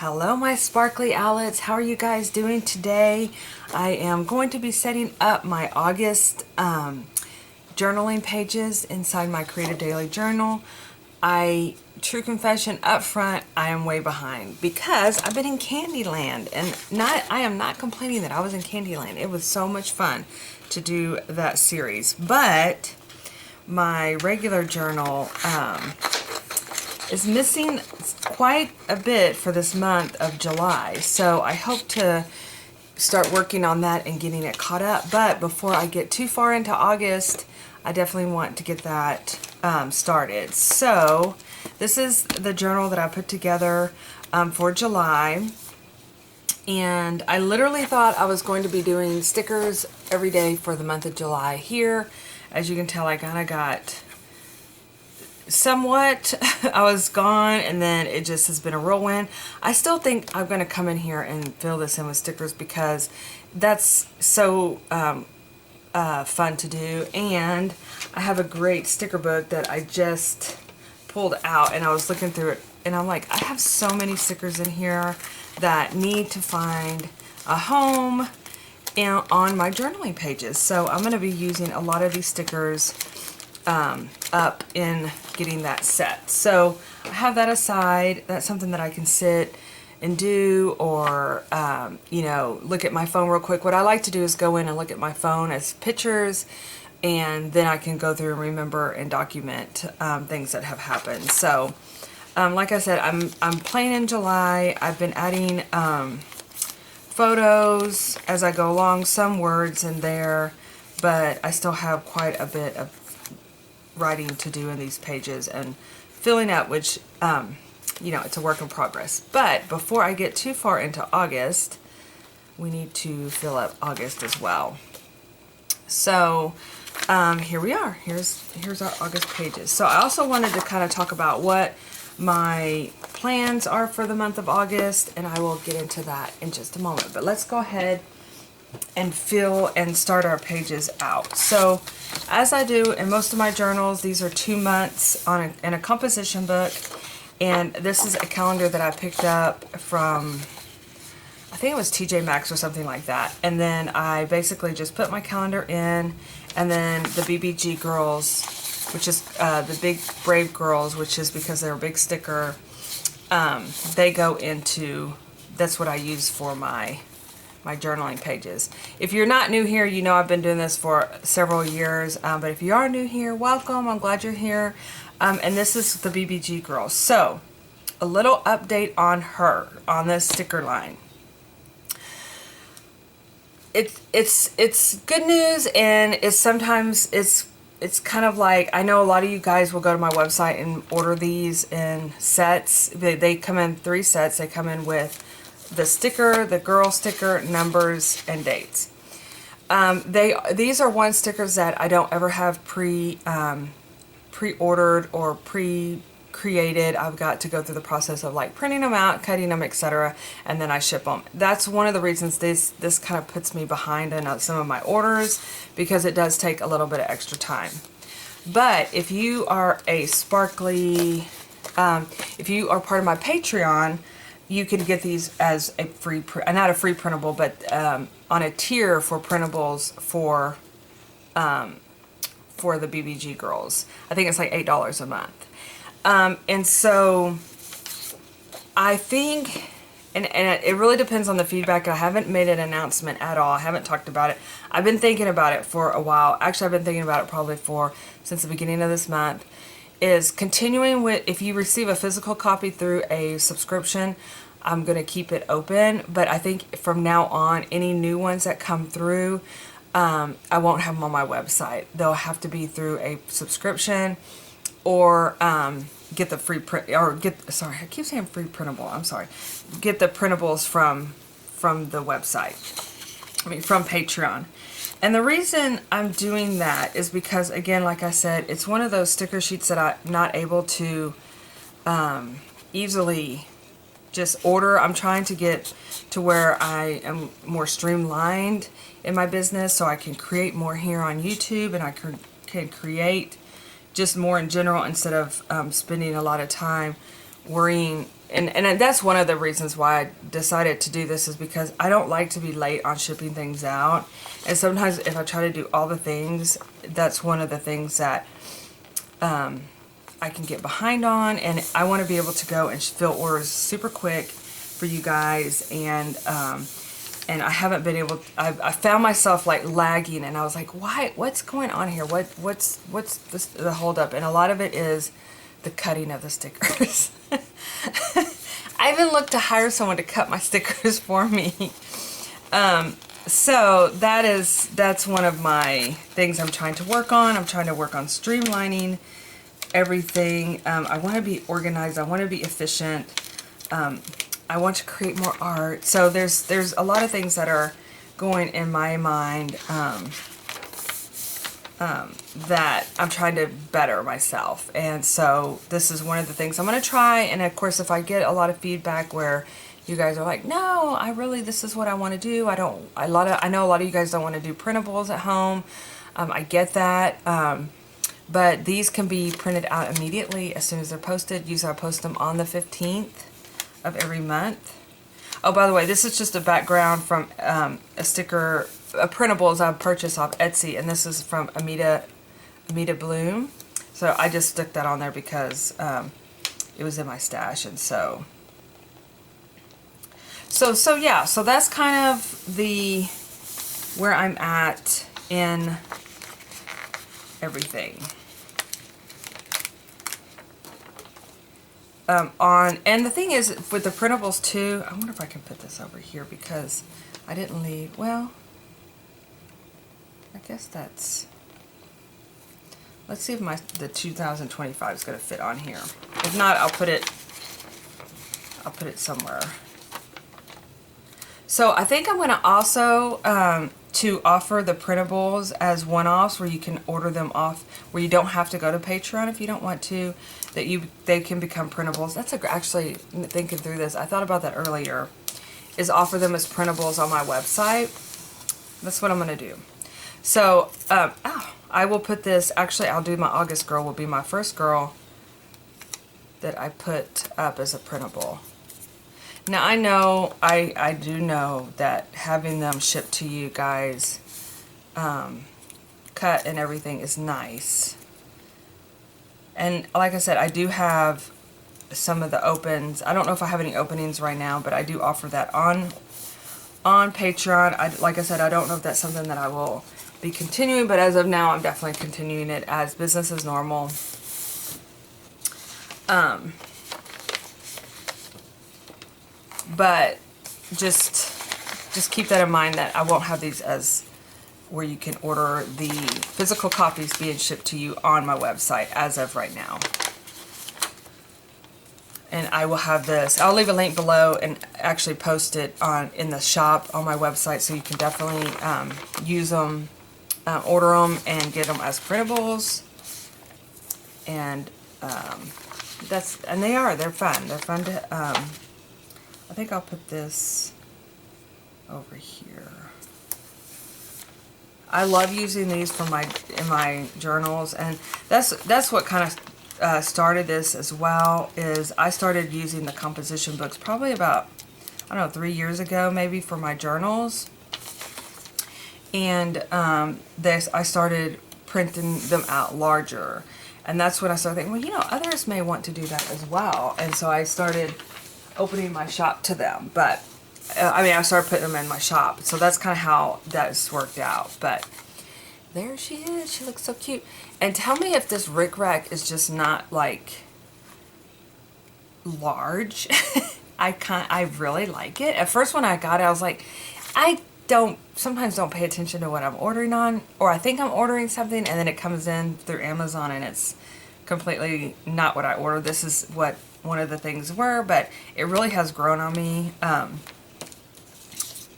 Hello my sparkly owlets, how are you guys doing today? I am going to be setting up my August journaling pages inside my Creative Daily Journal. True confession up front, I am way behind because I've been in Candyland, and I am not complaining that I was in Candyland. It was so much fun to do that series, but my regular journal is missing quite a bit for this month of July, so I hope to start working on that and getting it caught up. But before I get too far into August, I definitely want to get that started. So this is the journal that I put together for July, and I literally thought I was going to be doing stickers every day for the month of July here. As you can tell, I kind of got somewhat I was gone, and then it just has been a whirlwind. I still think I'm going to come in here and fill this in with stickers because that's so fun to do. And I have a great sticker book that I just pulled out, and I was looking through it, and I'm like, I have so many stickers in here that need to find a home on my journaling pages. So I'm going to be using a lot of these stickers up in getting that set. So I have that aside. That's something that I can sit and do, or you know, look at my phone real quick. What I like to do is go in and look at my phone as pictures, and then I can go through and remember and document things that have happened. So like I said, I'm playing in July. I've been adding photos as I go along, some words in there, but I still have quite a bit of writing to do in these pages and filling up, which you know, it's a work in progress. But before I get too far into August, we need to fill up August as well. So here we are. Here's our August pages. So I also wanted to kind of talk about what my plans are for the month of August, and I will get into that in just a moment. But let's go ahead and fill and start our pages out. So as I do in most of my journals, these are 2 months in a composition book, and this is a calendar that I picked up from, I think it was TJ Maxx or something like that. And then I basically just put my calendar in, and then the BBG girls, which is the big brave girls, which is because they're a big sticker, they go into, that's what I use for my journaling pages. If you're not new here, you know I've been doing this for several years, but if you are new here, welcome. I'm glad you're here. And this is the BBG girl. So a little update on her, on this sticker line. It's good news, and sometimes it's kind of like, I know a lot of you guys will go to my website and order these in sets. They come in 3 sets. They come in with the sticker, the girl sticker, numbers, and dates. These are one stickers that I don't ever have pre-ordered or pre-created. I've got to go through the process of like printing them out, cutting them, etc., and then I ship them. That's one of the reasons this kind of puts me behind in some of my orders, because it does take a little bit of extra time. But if you are a sparkly, if you are part of my Patreon, you can get these as a free, not a free printable, but on a tier for printables for the BBG girls. I think it's like $8 a month. And so I think, and it really depends on the feedback. I haven't made an announcement at all. I haven't talked about it. I've been thinking about it for a while. Actually, I've been thinking about it probably since the beginning of this month. Is continuing with, if you receive a physical copy through a subscription, I'm going to keep it open. But I think from now on, any new ones that come through, I won't have them on my website. They'll have to be through a subscription, or get the free print, or sorry, I keep saying free printable. I'm sorry. Get the printables from the website. I mean, from Patreon. And the reason I'm doing that is because, again, like I said, it's one of those sticker sheets that I'm not able to easily just order. I'm trying to get to where I am more streamlined in my business, so I can create more here on YouTube, and I can create just more in general, instead of spending a lot of time worrying and that's one of the reasons why I decided to do this, is because I don't like to be late on shipping things out. And sometimes if I try to do all the things, that's one of the things that I can get behind on. And I want to be able to go and fill orders super quick for you guys. And I haven't been able, I found myself like lagging, and I was like, why, what's going on here? What's this, the holdup? And a lot of it is the cutting of the stickers. I even looked to hire someone to cut my stickers for me. So that's one of my things I'm trying to work on. I'm trying to work on streamlining everything. I want to be organized. I want to be efficient. I want to create more art. So there's a lot of things that are going in my mind that I'm trying to better myself. And so this is one of the things I'm going to try. And of course, if I get a lot of feedback where you guys are like, no, this is what I want to do. I know a lot of you guys don't want to do printables at home. I get that. But these can be printed out immediately as soon as they're posted. Usually I post them on the 15th of every month. Oh, by the way, this is just a background from a sticker, printables I purchased off Etsy, and this is from Amita Bloom. So I just stuck that on there because it was in my stash, and so yeah. So that's kind of where I'm at in everything. And the thing is, with the printables too, I wonder if I can put this over here because I didn't leave, well, I guess that's, let's see if the 2025 is going to fit on here. If not, I'll put it somewhere. So I think I'm going to also, to offer the printables as one-offs where you can order them off, where you don't have to go to Patreon if you don't want to, they can become printables. That's actually, thinking through this, I thought about that earlier, is offer them as printables on my website. That's what I'm going to do. So, I will put this, actually I'll do my August girl, will be my first girl that I put up as a printable. Now I know, I do know that having them shipped to you guys, cut and everything is nice. And like I said, I do have some of the opens. I don't know if I have any openings right now, but I do offer that on Patreon. Like I said, I don't know if that's something that I will be continuing, but as of now, I'm definitely continuing it as business as normal. But just keep that in mind, that I won't have these as where you can order the physical copies being shipped to you on my website as of right now. And I will have this, I'll leave a link below and actually post it in the shop on my website, so you can definitely use them, order them and get them as printables. And they're fun. They're fun to, I think I'll put this over here. I love using these for in my journals, and that's what kind of started this as well. Is I started using the composition books probably about, I don't know, 3 years ago maybe, for my journals, and I started printing them out larger, and that's when I started thinking, well, you know, others may want to do that as well, and so I started opening my shop to them. But I started putting them in my shop, so that's kind of how that's worked out. But there she is. She looks so cute. And tell me if this rickrack is just not like large. I really like it. At first when I got it, I was like, I sometimes don't pay attention to what I'm ordering on, or I think I'm ordering something and then it comes in through Amazon and it's completely not what I ordered. This is what one of the things were, but it really has grown on me.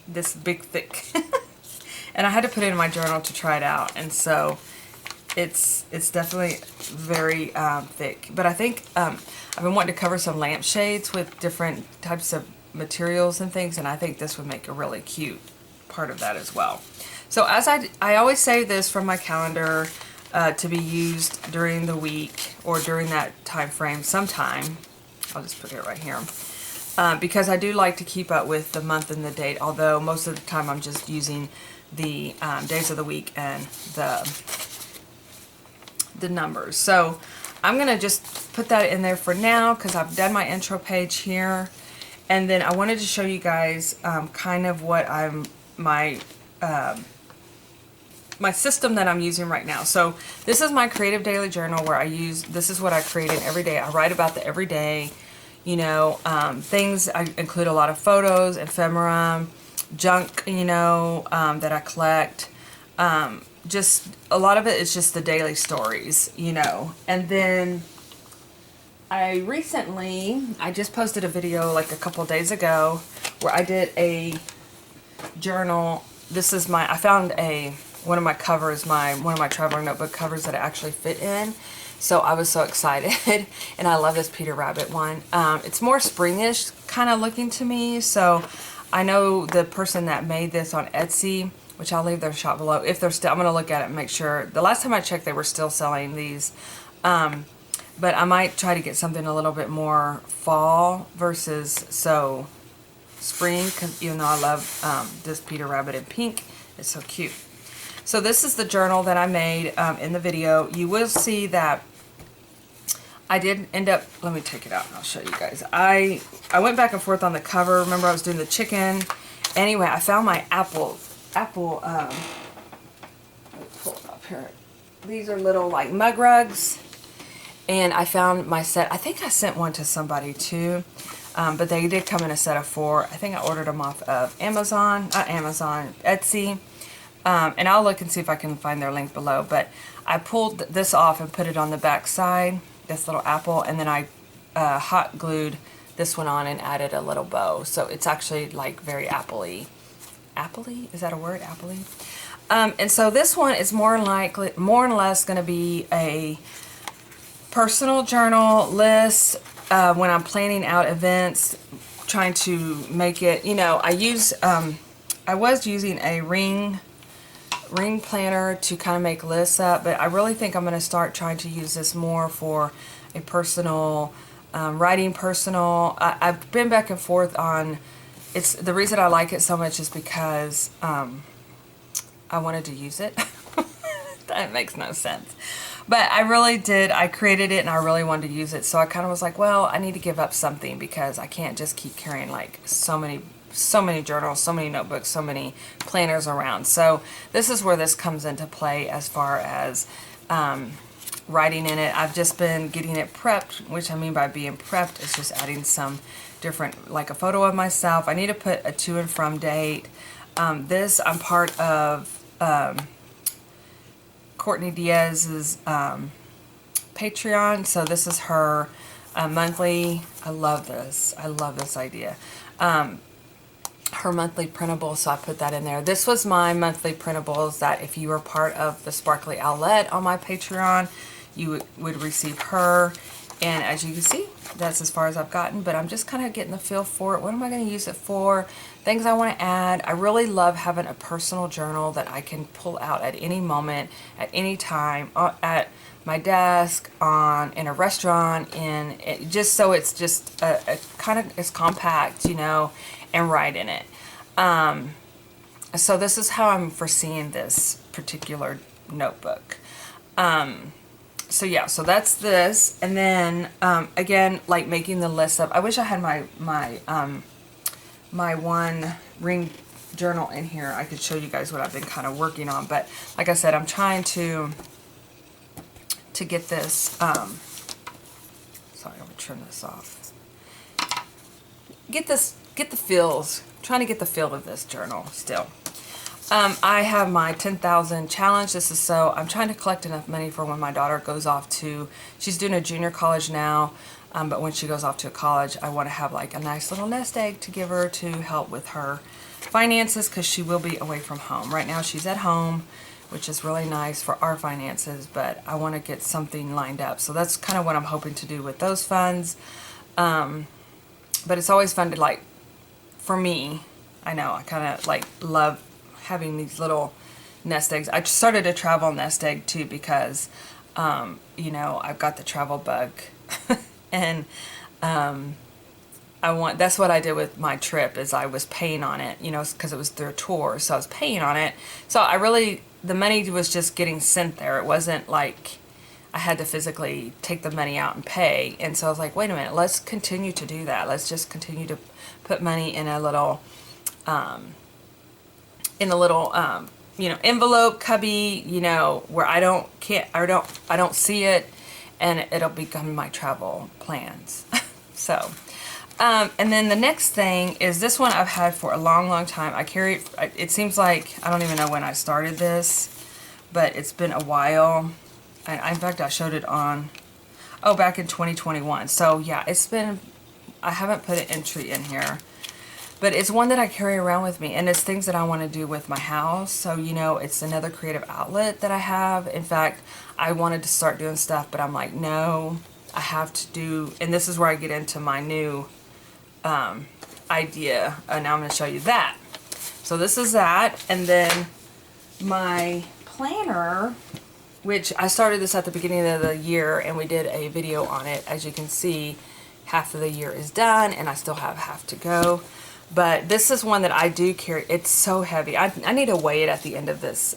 This big thick and I had to put it in my journal to try it out, and so it's definitely very thick. But I think I've been wanting to cover some lampshades with different types of materials and things, and I think this would make a really cute part of that as well. So as I always save this from my calendar to be used during the week or during that time frame sometime. I'll just put it right here. Because I do like to keep up with the month and the date, although most of the time I'm just using the days of the week and the numbers. So I'm going to just put that in there for now because I've done my intro page here. And then I wanted to show you guys kind of what my system that I'm using right now. So this is my creative daily journal where this is what I create in every day. I write about the everyday, you know, things. I include a lot of photos, ephemera, junk, you know, that I collect. Just a lot of it is just the daily stories, you know. And then I just posted a video like a couple days ago where I did a journal. This is I found one of my covers, one of my traveling notebook covers that I actually fit in. So I was so excited. And I love this Peter Rabbit one. It's more springish kind of looking to me. So I know the person that made this on Etsy, which I'll leave their shop below. If they're still, I'm going to look at it and make sure. The last time I checked, they were still selling these. But I might try to get something a little bit more fall versus so spring, because even though I love this Peter Rabbit in pink, it's so cute. So this is the journal that I made in the video. You will see that I did end up, let me take it out and I'll show you guys. I went back and forth on the cover. Remember I was doing the chicken. Anyway, I found my apple, let me pull it up here. These are little like mug rugs. And I found my set. I think I sent one to somebody too. But they did come in a set of 4. I think I ordered them off of Etsy. And I'll look and see if I can find their link below. But I pulled this off and put it on the back side, this little apple. And then I hot glued this one on and added a little bow. So it's actually like very apple-y. Apple-y? Is that a word? Apple-y? And so this one is more or less going to be a personal journal list when I'm planning out events, trying to make it, you know, I was using a ring planner to kind of make lists up, but I really think I'm going to start trying to use this more for a personal, writing personal. I've been back and forth on, the reason I like it so much is because I wanted to use it. That makes no sense. But I really did. I created it and I really wanted to use it. So I kind of was like, well, I need to give up something because I can't just keep carrying like so many journals, so many notebooks, so many planners around. So this is where this comes into play as far as writing in it. I've just been getting it prepped, which I mean by being prepped is just adding some different, like a photo of myself. I need to put a to and from date. This, I'm part of Courtney Diaz's Patreon, so this is her monthly. I love this idea. Her monthly printable, so I put that in there. This was my monthly printables that if you were part of the Sparkly Owlette on my Patreon, you would receive her. And as you can see, that's as far as I've gotten, but I'm just kind of getting the feel for it. What am I going to use it for? Things I want to add. I really love having a personal journal that I can pull out at any moment, at any time, at my desk, in a restaurant, just so it's just a kind of, it's compact, you know, and write in it. So this is how I'm foreseeing this particular notebook. So yeah, so that's this, and then again, like making the list up. I wish I had my one ring journal in here. I could show you guys what I've been kind of working on, but like I said, I'm trying to get this. Sorry, I'm gonna turn this off. Get the feels. Trying to get the feel of this journal still. I have my 10,000 challenge. This is so I'm trying to collect enough money for when my daughter goes off to, she's doing a junior college now, but when she goes off to college, I want to have like a nice little nest egg to give her to help with her finances because she will be away from home. Right now she's at home, which is really nice for our finances, but I want to get something lined up. So that's kind of what I'm hoping to do with those funds. But it's always fun to, like, for me, I know, I kind of like love having these little nest eggs. I started a travel nest egg too because, you know, I've got the travel bug. And That's what I did with my trip, is I was paying on it, you know, because it was their tour, so I was paying on it. So the money was just getting sent there. It wasn't like I had to physically take the money out and pay. And so I was like, wait a minute, let's continue to do that. Let's just continue to put money in a little, you know, envelope cubby, you know, where I don't see it, and it'll become my travel plans. So, and then the next thing is this one I've had for a long, long time. I carry it seems like, I don't even know when I started this, but it's been a while. And in fact, I showed it on, back in 2021. So yeah, I haven't put an entry in here. But it's one that I carry around with me, and it's things that I want to do with my house. So, you know, it's another creative outlet that I have. In fact, I wanted to start doing stuff, but I'm like, no, I have to do, and this is where I get into my new idea. And now I'm going to show you that. So this is that, and then my planner, which I started this at the beginning of the year, and we did a video on it. As you can see, half of the year is done, and I still have half to go. But this is one that I do carry. It's so heavy. I need to weigh it at the end of this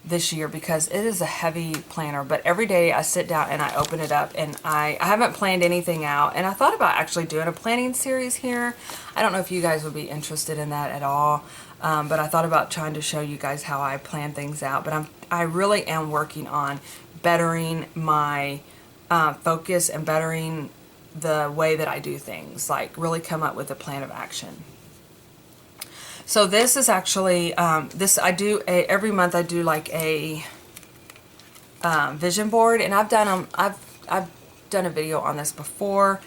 this year, because it is a heavy planner. But every day I sit down and I open it up, and I haven't planned anything out. And I thought about actually doing a planning series here. I don't know if you guys would be interested in that at all. But I thought about trying to show you guys how I plan things out. But I really am working on bettering my focus and bettering the way that I do things, like really come up with a plan of action. So this is actually, every month I do like a vision board, and I've done a video on this before.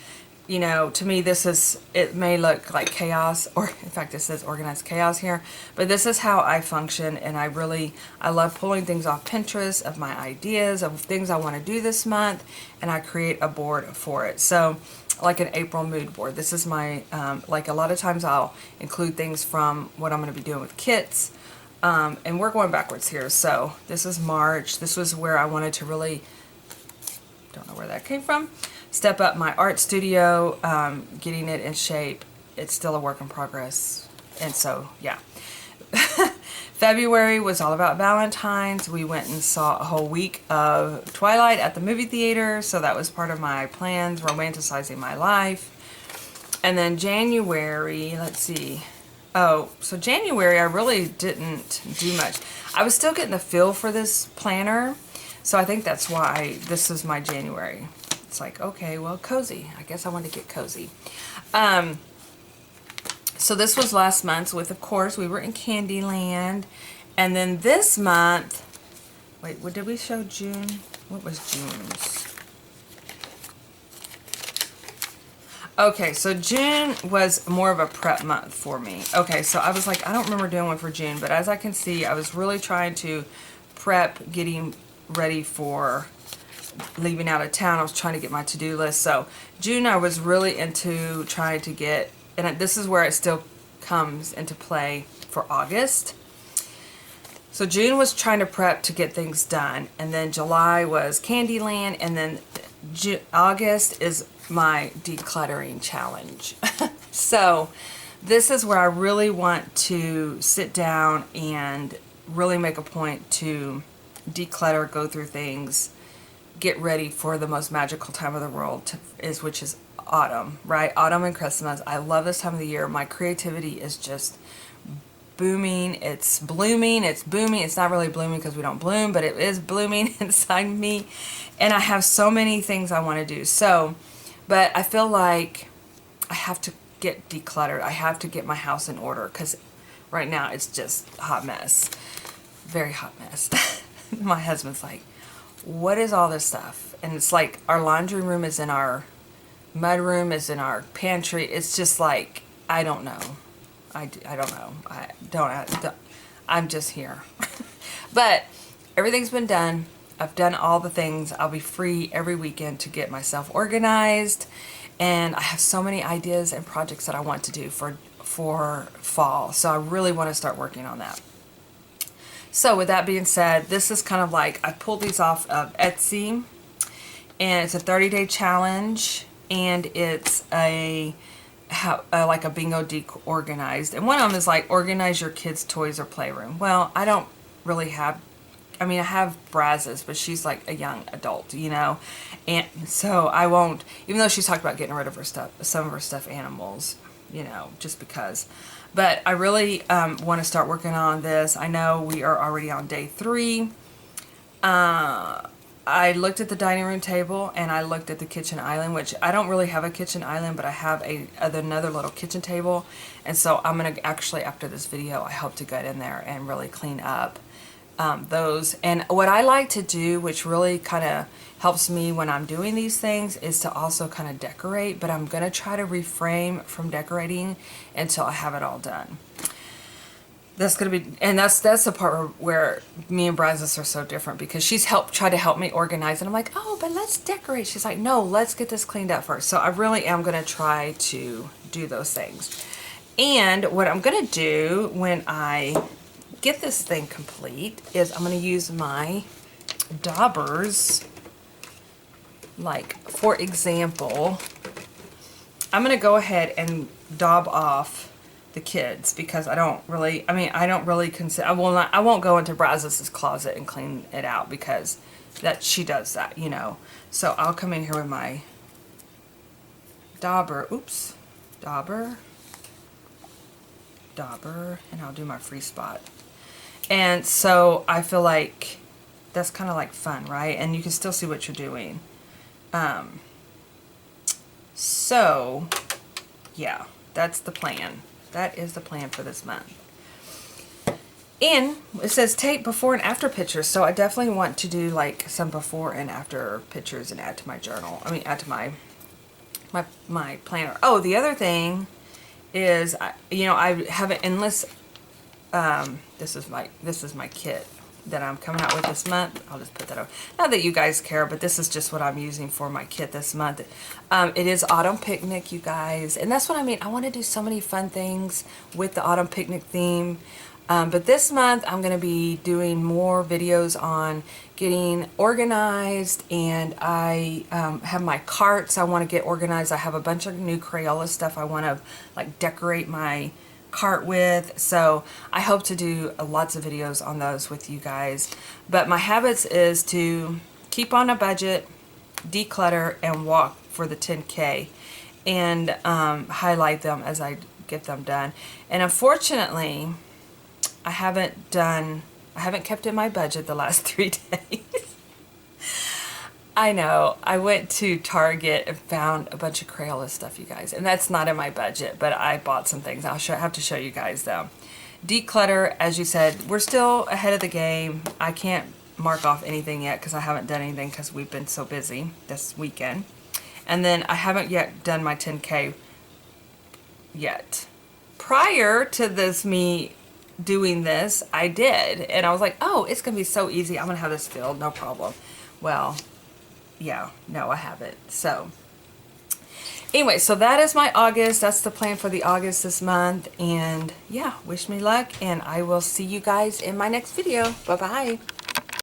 You know, to me it may look like chaos, or in fact it says organized chaos here, but this is how I function. And I love pulling things off Pinterest of my ideas of things I want to do this month, and I create a board for it. So like an April mood board. This is my, like a lot of times I'll include things from what I'm going to be doing with kits. And we're going backwards here. So this is March. This was where I wanted to really, don't know where that came from, step up my art studio, getting it in shape. It's still a work in progress. And so, yeah. February was all about Valentine's. We went and saw a whole week of Twilight at the movie theater. So that was part of my plans, romanticizing my life. And then January, let's see. Oh, so January I really didn't do much. I was still getting the feel for this planner. So I think that's why this is my January. It's like, okay, well, cozy. I guess I want to get cozy. So this was last month's with, of course, we were in Candyland. And then this month, wait, what did we show June? What was June's? Okay, so June was more of a prep month for me. Okay, so I was like, I don't remember doing one for June, but as I can see, I was really trying to prep, getting ready for leaving out of town. I was trying to get my to-do list. So June I was really into trying to get, and this is where it still comes into play for August. So June was trying to prep to get things done, and then July was Candyland, and then August is my decluttering challenge. So this is where I really want to sit down and really make a point to declutter, go through things, get ready for the most magical time of the world, which is autumn, right? Autumn and Christmas. I love this time of the year. My creativity is just booming. It's blooming. It's booming. It's not really blooming because we don't bloom, but it is blooming inside me. And I have so many things I want to do. So, but I feel like I have to get decluttered. I have to get my house in order, because right now it's just a hot mess. Very hot mess. My husband's like, what is all this stuff? And it's like our laundry room is in our mud room, is in our pantry. It's just like, I don't know. I don't know. I'm just here. But everything's been done. I've done all the things. I'll be free every weekend to get myself organized. And I have so many ideas and projects that I want to do for fall. So I really want to start working on that. So with that being said, this is kind of like, I pulled these off of Etsy, and it's a 30-day challenge. and it's like a bingo deck organized. And one of them is like organize your kids' toys or playroom. Well, I don't really have, I mean, I have Brazos, but she's like a young adult, you know, and so I won't, even though she's talked about getting rid of her stuff, some of her stuffed animals, you know, just because. But I really want to start working on this. I know we are already on day 3. I looked at the dining room table and I looked at the kitchen island, which I don't really have a kitchen island, but I have another little kitchen table. And so I'm going to actually, after this video, I hope to get in there and really clean up those. And what I like to do, which really kind of helps me when I'm doing these things, is to also kind of decorate, but I'm going to try to refrain from decorating until I have it all done. That's going to be, and that's the part where me and Brazos are so different, because she's tried to help me organize, and I'm like, oh, but let's decorate. She's like, no, let's get this cleaned up first. So I really am going to try to do those things. And what I'm going to do when I get this thing complete is I'm going to use my daubers. Like, for example, I'm going to go ahead and daub off the kids, because I don't really consider, I won't go into Brazos's closet and clean it out, because she does that, you know. So I'll come in here with my dauber, and I'll do my free spot. And so I feel like that's kind of like fun, right? And you can still see what you're doing. So yeah, that's the plan. That is the plan for this month. And it says take before and after pictures, so I definitely want to do like some before and after pictures and add to my journal. I mean, add to my planner. Oh, the other thing is, you know, I have an endless. This is my kit that I'm coming out with this month. I'll just put that up. Not that you guys care, but this is just what I'm using for my kit this month. It is Autumn Picnic, you guys. And that's what I mean. I want to do so many fun things with the Autumn Picnic theme. But this month I'm going to be doing more videos on getting organized, and I have my carts I want to get organized. I have a bunch of new Crayola stuff I want to like decorate my cart with, so I hope to do lots of videos on those with you guys. But my habits is to keep on a budget, declutter, and walk for the 10K, and highlight them as I get them done. And unfortunately, I haven't kept in my budget the last 3 days. I know. I went to Target and found a bunch of Crayola stuff, you guys. And that's not in my budget, but I bought some things. I'll have to show you guys, though. Declutter, as you said, we're still ahead of the game. I can't mark off anything yet because I haven't done anything because we've been so busy this weekend. And then I haven't yet done my 10K yet. Prior to this, me doing this, I did. And I was like, oh, it's going to be so easy. I'm going to have this filled, no problem. Well, yeah, no, I haven't. So anyway, so that is my August. That's the plan for the August this month. And yeah, wish me luck, and I will see you guys in my next video. Bye-bye.